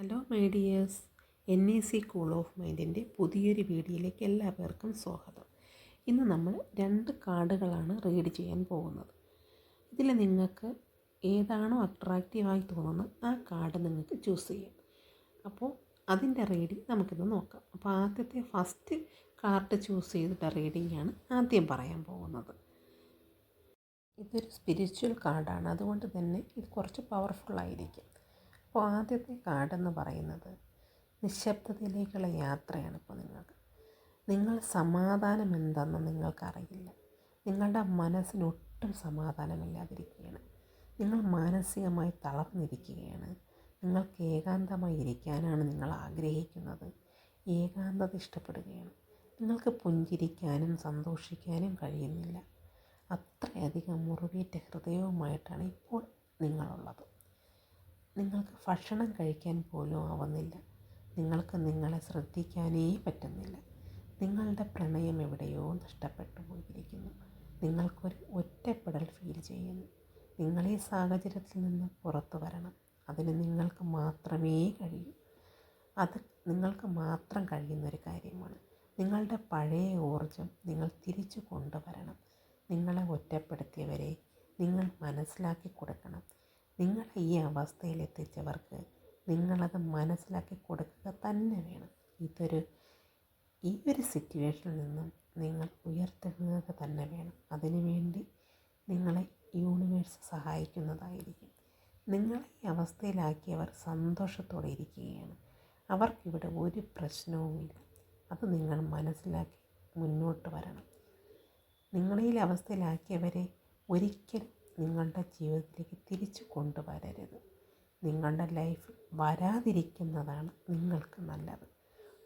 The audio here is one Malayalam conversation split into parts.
Hello my dears, NAC cool of മൈൻഡിൻ്റെ പുതിയൊരു വീഡിയോയിലേക്ക് എല്ലാവർക്കും സ്വാഗതം. ഇന്ന് നമ്മൾ 2 കാർഡുകളാണ് റീഡ് ചെയ്യാൻ പോകുന്നത്. ഇതിൽ നിങ്ങൾക്ക് ഏതാണോ അട്രാക്റ്റീവായി തോന്നുന്നത് ആ കാർഡ് നിങ്ങൾക്ക് ചൂസ് ചെയ്യാം. അപ്പോൾ അതിൻ്റെ റീഡിങ് നമുക്കിന്ന് നോക്കാം. അപ്പോൾ ആദ്യത്തെ ഫസ്റ്റ് കാർഡ് ചൂസ് ചെയ്തിട്ട് റീഡിങ്ങാണ് ആദ്യം പറയാൻ പോകുന്നത്. ഇതൊരു സ്പിരിച്വൽ കാർഡാണ്, അതുകൊണ്ട് തന്നെ ഇത് കുറച്ച് പവർഫുള്ളായിരിക്കും. അപ്പോൾ ആദ്യത്തെ കാർഡെന്ന് പറയുന്നത് നിശബ്ദതയിലേക്കുള്ള യാത്രയാണ്. ഇപ്പോൾ നിങ്ങൾ സമാധാനം എന്തെന്ന് നിങ്ങൾക്കറിയില്ല. നിങ്ങളുടെ മനസ്സിനൊട്ടും സമാധാനമില്ലാതിരിക്കുകയാണ്. നിങ്ങൾ മാനസികമായി തളർന്നിരിക്കുകയാണ്. നിങ്ങൾക്ക് ഏകാന്തമായി ഇരിക്കാനാണ് നിങ്ങൾ ആഗ്രഹിക്കുന്നത്. ഏകാന്തത ഇഷ്ടപ്പെടുകയാണ്. നിങ്ങൾക്ക് പുഞ്ചിരിക്കാനും സന്തോഷിക്കാനും കഴിയുന്നില്ല. അത്രയധികം മുറിവേറ്റ ഹൃദയവുമായിട്ടാണ് ഇപ്പോൾ നിങ്ങളുള്ളത്. നിങ്ങൾക്ക് ഭക്ഷണം കഴിക്കാൻ പോലും ആവുന്നില്ല. നിങ്ങൾക്ക് നിങ്ങളെ ശ്രദ്ധിക്കാനേ പറ്റുന്നില്ല. നിങ്ങളുടെ പ്രണയം എവിടെയോ നഷ്ടപ്പെട്ടു പോയിരിക്കുന്നു. നിങ്ങൾക്കൊരു ഒറ്റപ്പെടൽ ഫീൽ ചെയ്യുന്നു. നിങ്ങൾ ഈ സാഹചര്യത്തിൽ നിന്ന് പുറത്തു വരണം. അതിന് നിങ്ങൾക്ക് മാത്രമേ കഴിയൂ. അത് നിങ്ങൾക്ക് മാത്രം കഴിയുന്നൊരു കാര്യമാണ്. നിങ്ങളുടെ പഴയ ഊർജം നിങ്ങൾ തിരിച്ചു കൊണ്ടുവരണം. നിങ്ങളെ ഒറ്റപ്പെടുത്തിയവരെ നിങ്ങൾ മനസ്സിലാക്കി കൊടുക്കണം. നിങ്ങളെ ഈ അവസ്ഥയിലെത്തിച്ചവർക്ക് നിങ്ങളത് മനസ്സിലാക്കി കൊടുക്കുക തന്നെ വേണം. ഈ ഒരു സിറ്റുവേഷനിൽ നിന്നും നിങ്ങൾ ഉയർത്തെഴുന്നേൽക്കുക തന്നെ വേണം. അതിനുവേണ്ടി നിങ്ങളെ യൂണിവേഴ്സ് സഹായിക്കുന്നതായിരിക്കും. നിങ്ങളെ ഈ അവസ്ഥയിലാക്കിയവർ സന്തോഷത്തോടെ ഇരിക്കുകയാണ്. അവർക്കിവിടെ ഒരു പ്രശ്നവുമില്ല. അത് നിങ്ങൾ മനസ്സിലാക്കി മുന്നോട്ട് വരണം. നിങ്ങളെ ഈ അവസ്ഥയിലാക്കിയവരെ ഒരിക്കലും നിങ്ങളുടെ ജീവിതത്തിലേക്ക് തിരിച്ചു കൊണ്ടുവരരുത്. നിങ്ങളുടെ ലൈഫ് വരാതിരിക്കുന്നതാണ് നിങ്ങൾക്ക് നല്ലത്.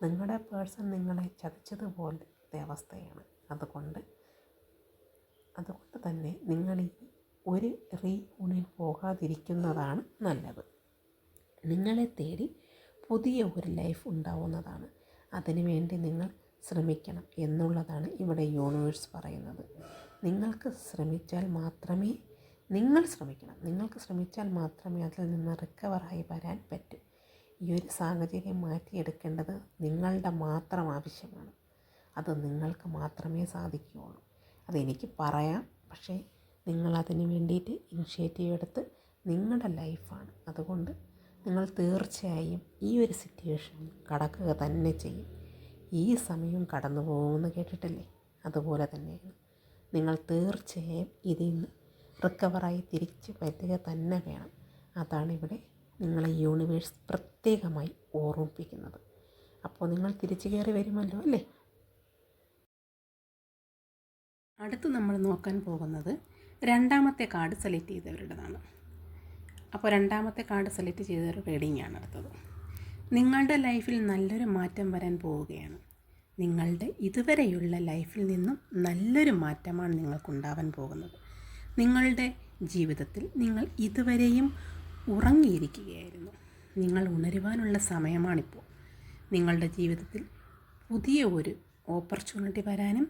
നിങ്ങളുടെ പേഴ്സൺ നിങ്ങളെ ചതിച്ചതുപോലത്തെ അവസ്ഥയാണ്. അതുകൊണ്ട് തന്നെ നിങ്ങൾ ഈ ഒരു റീയൂണിയൻ പോകാതിരിക്കുന്നതാണ് നല്ലത്. നിങ്ങളെ തേടി പുതിയ ഒരു ലൈഫ് ഉണ്ടാവുന്നതാണ്. അതിനുവേണ്ടി നിങ്ങൾ ശ്രമിക്കണം എന്നുള്ളതാണ് ഇവിടെ യൂണിവേഴ്സ് പറയുന്നത്. നിങ്ങൾക്ക് ശ്രമിച്ചാൽ മാത്രമേ നിങ്ങൾക്ക് ശ്രമിച്ചാൽ മാത്രമേ അതിൽ നിന്ന് റിക്കവറായി വരാൻ പറ്റൂ. ഈ ഒരു സാഹചര്യം മാറ്റിയെടുക്കേണ്ടത് നിങ്ങളുടെ മാത്രം ആവശ്യമാണ്. അത് നിങ്ങൾക്ക് മാത്രമേ സാധിക്കുകയുള്ളൂ. അതെനിക്ക് പറയാം, പക്ഷേ നിങ്ങളതിന് വേണ്ടിയിട്ട് ഇനിഷ്യേറ്റീവ് എടുത്ത് നിങ്ങളുടെ ലൈഫാണ്. അതുകൊണ്ട് നിങ്ങൾ തീർച്ചയായും ഈ ഒരു സിറ്റുവേഷൻ കടക്കുക തന്നെ ചെയ്യും. ഈ സമയം കടന്നു പോകുമെന്ന് കേട്ടിട്ടില്ലേ? അതുപോലെ തന്നെയാണ്. നിങ്ങൾ തീർച്ചയായും ഇതിൽ നിന്ന് റിക്കവറായി തിരിച്ച് വരിക തന്നെ വേണം. അതാണ് ഇവിടെ നിങ്ങളെ യൂണിവേഴ്സ് പ്രത്യേകമായി ഓർമ്മിപ്പിക്കുന്നത്. അപ്പോൾ നിങ്ങൾ തിരിച്ചു കയറി വരുമല്ലോ, അല്ലേ? അടുത്ത് നമ്മൾ നോക്കാൻ പോകുന്നത് രണ്ടാമത്തെ കാർഡ് സെലക്ട് ചെയ്തവരുടേതാണ്. അപ്പോൾ രണ്ടാമത്തെ കാർഡ് സെലക്ട് ചെയ്തവരുടെ റീഡിങ്ങാണ് അടുത്തത്. നിങ്ങളുടെ ലൈഫിൽ നല്ലൊരു മാറ്റം വരാൻ പോവുകയാണ്. നിങ്ങളുടെ ഇതുവരെയുള്ള ലൈഫിൽ നിന്നും നല്ലൊരു മാറ്റമാണ് നിങ്ങൾക്കുണ്ടാവാൻ പോകുന്നത്. നിങ്ങളുടെ ജീവിതത്തിൽ നിങ്ങൾ ഇതുവരെയും ഉറങ്ങിയിരിക്കുകയായിരുന്നു. നിങ്ങൾ ഉണരുവാനുള്ള സമയമാണിപ്പോൾ. നിങ്ങളുടെ ജീവിതത്തിൽ പുതിയ ഒരു ഓപ്പർച്യൂണിറ്റി വരാനും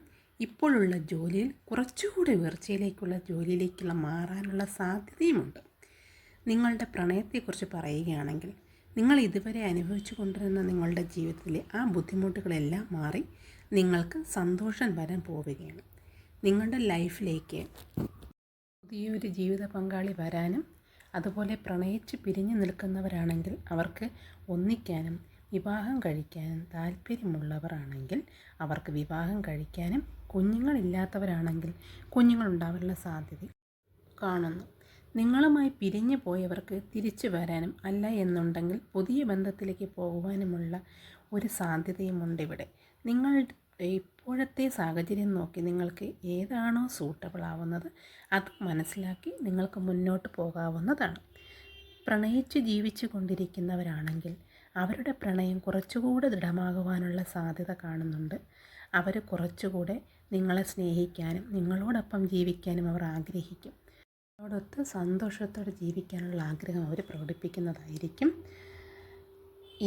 ഇപ്പോഴുള്ള ജോലിയിൽ കുറച്ചുകൂടി ഉയർച്ചയിലേക്കുള്ള ജോലിയിലേക്കുള്ള മാറാനുള്ള സാധ്യതയുമുണ്ട്. നിങ്ങളുടെ പ്രണയത്തെക്കുറിച്ച് പറയുകയാണെങ്കിൽ നിങ്ങൾ ഇതുവരെ അനുഭവിച്ചു കൊണ്ടിരുന്ന നിങ്ങളുടെ ജീവിതത്തിലെ ആ ബുദ്ധിമുട്ടുകളെല്ലാം മാറി നിങ്ങൾക്ക് സന്തോഷം വരാൻ പോവുകയാണ്. നിങ്ങളുടെ ലൈഫിലേക്ക് പുതിയൊരു ജീവിത പങ്കാളി വരാനും അതുപോലെ പ്രണയിച്ച് പിരിഞ്ഞു നിൽക്കുന്നവരാണെങ്കിൽ അവർക്ക് ഒന്നിക്കാനും വിവാഹം കഴിക്കാനും താല്പര്യമുള്ളവരാണെങ്കിൽ അവർക്ക് വിവാഹം കഴിക്കാനും കുഞ്ഞുങ്ങളില്ലാത്തവരാണെങ്കിൽ കുഞ്ഞുങ്ങളുണ്ടാവാനുള്ള സാധ്യത കാണുന്നു. നിങ്ങളുമായി പിരിഞ്ഞു പോയവർക്ക് തിരിച്ചു വരാനും അല്ല എന്നുണ്ടെങ്കിൽ പുതിയ ബന്ധത്തിലേക്ക് പോകുവാനുമുള്ള ഒരു സാധ്യതയുമുണ്ട് ഇവിടെ. നിങ്ങളുടെ ഇപ്പോഴത്തെ സാഹചര്യം നോക്കി നിങ്ങൾക്ക് ഏതാണോ സൂട്ടബിൾ ആവുന്നത് അത് മനസ്സിലാക്കി നിങ്ങൾക്ക് മുന്നോട്ട് പോകാവുന്നതാണ്. പ്രണയിച്ച് ജീവിച്ചു കൊണ്ടിരിക്കുന്നവരാണെങ്കിൽ അവരുടെ പ്രണയം കുറച്ചുകൂടെ ദൃഢമാകുവാനുള്ള സാധ്യത കാണുന്നുണ്ട്. അവർ കുറച്ചുകൂടെ നിങ്ങളെ സ്നേഹിക്കാനും നിങ്ങളോടൊപ്പം ജീവിക്കാനും അവർ ആഗ്രഹിക്കും. അതോടൊത്ത് സന്തോഷത്തോടെ ജീവിക്കാനുള്ള ആഗ്രഹം അവർ പ്രകടിപ്പിക്കുന്നതായിരിക്കും.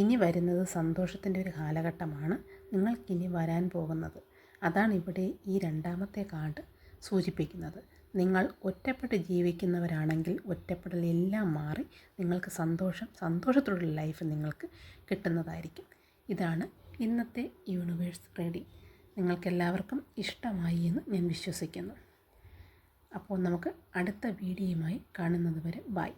ഇനി വരുന്നത് സന്തോഷത്തിൻ്റെ ഒരു കാലഘട്ടമാണ് നിങ്ങൾക്കിനി വരാൻ പോകുന്നത്. അതാണ് ഇവിടെ ഈ രണ്ടാമത്തെ കാർഡ് സൂചിപ്പിക്കുന്നത്. നിങ്ങൾ ഒറ്റപ്പെട്ട് ജീവിക്കുന്നവരാണെങ്കിൽ ഒറ്റപ്പെടലെല്ലാം മാറി നിങ്ങൾക്ക് സന്തോഷത്തോടുള്ള ലൈഫ് നിങ്ങൾക്ക് കിട്ടുന്നതായിരിക്കും. ഇതാണ് ഇന്നത്തെ യൂണിവേഴ്സ് റീഡിംഗ്. നിങ്ങൾക്കെല്ലാവർക്കും ഇഷ്ടമായി എന്ന് ഞാൻ വിശ്വസിക്കുന്നു. അപ്പോൾ നമുക്ക് അടുത്ത വീഡിയോയുമായി കാണുന്നത് വരെ ബൈ.